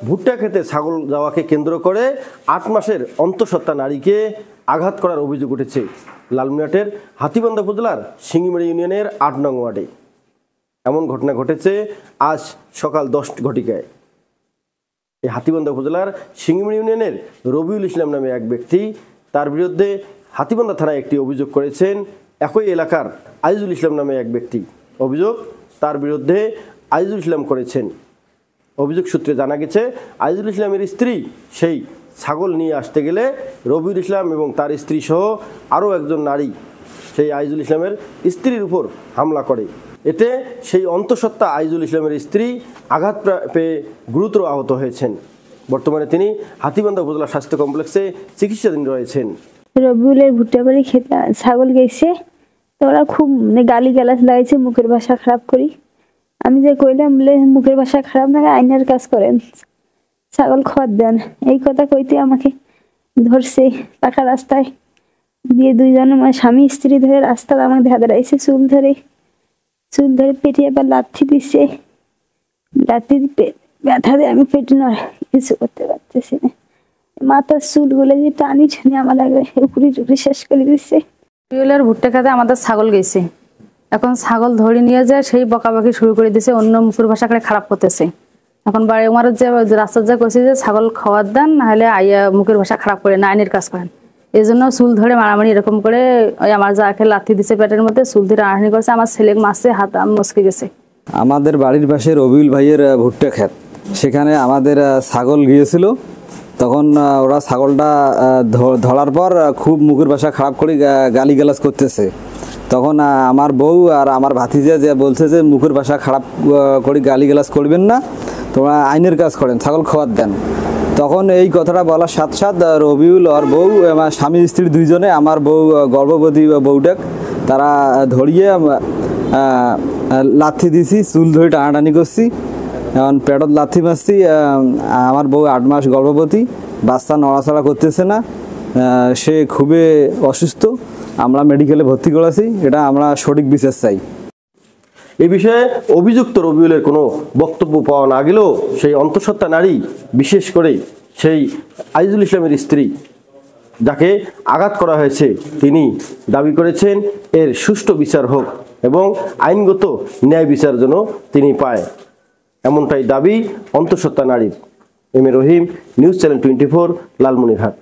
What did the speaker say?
ভুট্টা খেতে ছাগল যাওয়াকে কেন্দ্র করে ৮ মাসের অন্তঃসত্ত্বা নারীকে আঘাত করার অভিযোগ উঠেছে লালমনিরহাটের হাতীবান্ধা উপজেলার সিঙ্গিমারি ইউনিয়নের ৮ নং ওয়ার্ডে। এমন ঘটনা ঘটেছে আজ সকাল ১০ ঘটিকায়। এই হাতীবান্ধা উপজেলার সিঙ্গিমারি ইউনিয়নের রবিউল ইসলাম নামে এক ব্যক্তি, তার বিরুদ্ধে হাতীবান্ধা থানায় একটি অভিযোগ করেছেন একই এলাকার আজিজুল ইসলাম নামে এক ব্যক্তি। অভিযোগ তার বিরুদ্ধে আজিজুল ইসলাম করেছেন। অভিযোগ সূত্রে জানা গেছে, আজিজুল ইসলামের স্ত্রী সেই ছাগল নিয়ে আসতে গেলে রবিউল ইসলাম এবং তার স্ত্রী সহ আরও একজন নারী সেই আজিজুল ইসলামের স্ত্রীর উপর হামলা করে। এতে সেই অন্তঃসত্ত্বা আজিজুল ইসলামের স্ত্রী আঘাত পেয়ে গুরুতর আহত হয়েছেন। বর্তমানে তিনি হাতীবান্ধা উপজেলা স্বাস্থ্য কমপ্লেক্সে চিকিৎসাধীন রয়েছেন। রবিউলের ভুট্টা বাড়ি খেতে ছাগল গেছে, তো ওরা খুব গালি গালাজ লাগাইছে, মুখের ভাষা খারাপ করি। আমি যে কইলাম বলে মুখের ভাষা খারাপ না, আইনের কাজ করেন, ছাগল খড় দেন, এই কথা কইতে আমাকে ধরছে পাকা রাস্তায় দিয়ে। দুইজন আমার স্বামী স্ত্রী ধরে রাস্তায় আমাকে ধাঁধাইছে, চুল ধরে পেটে এবার লাথি দিচ্ছে। লাথি ব্যথা দিয়ে আমি পেটে নয় কিছু করতে পারতেছি না। মাথার চুলগুলো যে টানি টানি আমার লাগে উপরি টুকরি শেষ করে দিচ্ছে। রবিউলের ভুট্টা খেতে আমাদের ছাগল গেছে, এখন ছাগল ধরে নিয়ে যায় সেই বকাবাকি শুরু করে দিয়েছে, অন্য মুখের ভাষা করে খারাপ করতেছে। এখন বাড়ি আমার যে রাস্তার যা কইছে যে ছাগল খাওয়ার দেন, নাহলে আইয়া মুখের ভাষা খারাপ করে না, আইনের কাজ করেন। এই জন্য চুল ধরে মারামারি এরকম করে ওই আমার যাকে লাথি দিছে পেটের মধ্যে, চুল ধরে আড়ানি করছে, আমার ছেলে মাসে হাত মস্কে গেছে। আমাদের বাড়ির পাশে রবিউল ভাইয়ের ভুট্টা ক্ষেত, সেখানে আমাদের ছাগল গিয়েছিল। তখন ওরা ছাগলটা ধরার পর খুব মুখের ভাষা খারাপ করে গালিগালাজ করতেছে। তখন আমার বউ আর আমার ভাতিজা যে বলছে যে মুখের ভাষা খারাপ করে গালিগালাজ করবেন না, তোমরা আইনের কাজ করেন, ছাগল খাওয়ার দেন। তখন এই কথাটা বলার সাথে সাথে রবিউল আর বউ, আমার স্বামী স্ত্রী দুইজনে, আমার বউ গর্ভবতী বউটাক তারা ধরিয়ে লাথি দিছি, চুল ধরে টানাটানি করছি, এখন পেটত লাথি মারছি। আমার বউ ৮ মাস গর্ভবতী, বাচ্চা নড়াচড়া করতেছে না, সে খুবই অসুস্থ। আমরা মেডিকেলে ভর্তি করেছি, এটা আমরা সঠিক বিচার চাই। এই বিষয়ে অভিযুক্ত রবিউলের কোনো বক্তব্য পাওয়া না গেলেও সেই অন্তঃসত্ত্বা নারী, বিশেষ করে সেই আজিজুল ইসলামের স্ত্রী যাকে আঘাত করা হয়েছে, তিনি দাবি করেছেন এর সুষ্ঠু বিচার হোক এবং আইনগত ন্যায় বিচার যেন তিনি পায়, এমনটাই দাবি অন্তঃসত্ত্বা নারীর। M A Rahim, news channel 24, Lalmonirhat.